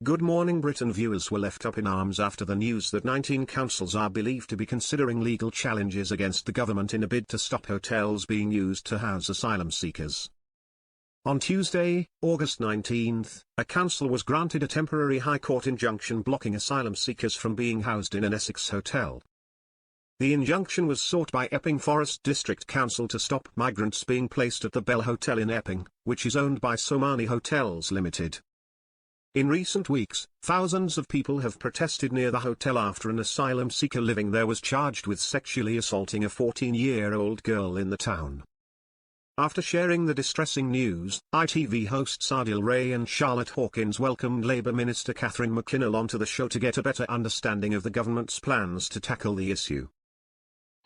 Good morning Britain. Viewers were left up in arms after the news that 19 councils are believed to be considering legal challenges against the government in a bid to stop hotels being used to house asylum seekers. On Tuesday, August 19, a council was granted a temporary High Court injunction blocking asylum seekers from being housed in an Essex hotel. The injunction was sought by Epping Forest District Council to stop migrants being placed at the Bell Hotel in Epping, which is owned by Somani Hotels Limited. In recent weeks, thousands of people have protested near the hotel after an asylum seeker living there was charged with sexually assaulting a 14-year-old girl in the town. After sharing the distressing news, ITV hosts Adil Ray and Charlotte Hawkins welcomed Labour Minister Catherine McKinnell onto the show to get a better understanding of the government's plans to tackle the issue.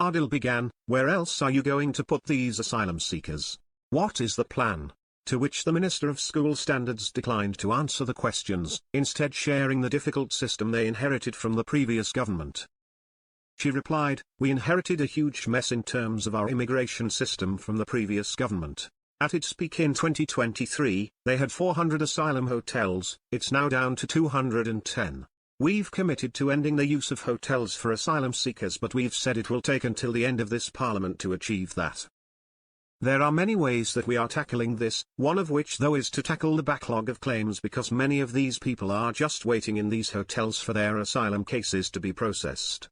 Adil began, "Where else are you going to put these asylum seekers? What is the plan?" To which the Minister of School Standards declined to answer the questions, instead sharing the difficult system they inherited from the previous government. She replied, "We inherited a huge mess in terms of our immigration system from the previous government. At its peak in 2023, they had 400 asylum hotels, it's now down to 210. We've committed to ending the use of hotels for asylum seekers, but we've said it will take until the end of this parliament to achieve that. There are many ways that we are tackling this, one of which though is to tackle the backlog of claims, because many of these people are just waiting in these hotels for their asylum cases to be processed.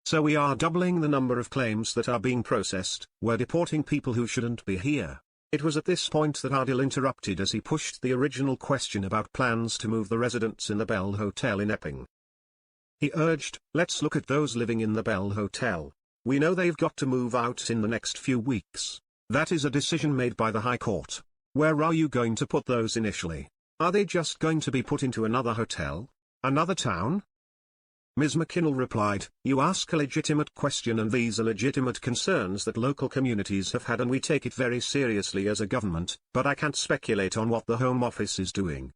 So we are doubling the number of claims that are being processed, we're deporting people who shouldn't be here." It was at this point that Adil interrupted as he pushed the original question about plans to move the residents in the Bell Hotel in Epping. He urged, "Let's look at those living in the Bell Hotel. We know they've got to move out in the next few weeks. That is a decision made by the High Court. Where are you going to put those initially? Are they just going to be put into another hotel? Another town?" Ms. McKinnell replied, "You ask a legitimate question, and these are legitimate concerns that local communities have had, and we take it very seriously as a government, but I can't speculate on what the Home Office is doing."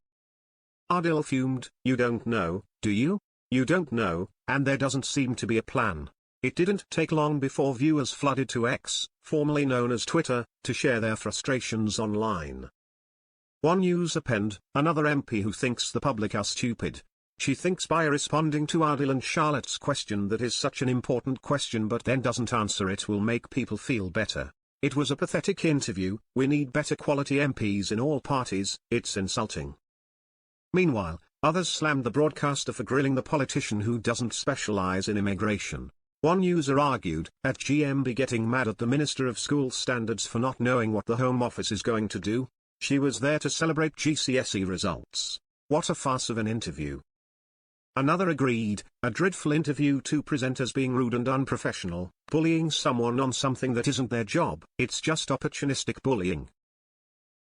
Adil fumed, "You don't know, do you? You don't know, and there doesn't seem to be a plan." It didn't take long before viewers flooded to X, formerly known as Twitter, to share their frustrations online. One user penned, "Another MP who thinks the public are stupid. She thinks by responding to Adil and Charlotte's question that is such an important question but then doesn't answer it will make people feel better. It was a pathetic interview, we need better quality MPs in all parties, it's insulting." Meanwhile, others slammed the broadcaster for grilling the politician who doesn't specialize in immigration. One user argued, at GMB getting mad at the Minister of School Standards for not knowing what the Home Office is going to do. She was there to celebrate GCSE results. What a farce of an interview. Another agreed, a dreadful interview, two presenters being rude and unprofessional, bullying someone on something that isn't their job, it's just opportunistic bullying.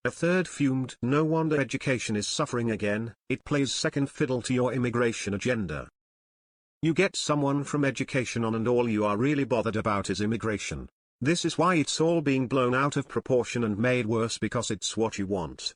A third fumed, no wonder education is suffering again, it plays second fiddle to your immigration agenda. You get someone from education on and all you are really bothered about is immigration. This is why it's all being blown out of proportion and made worse because it's what you want.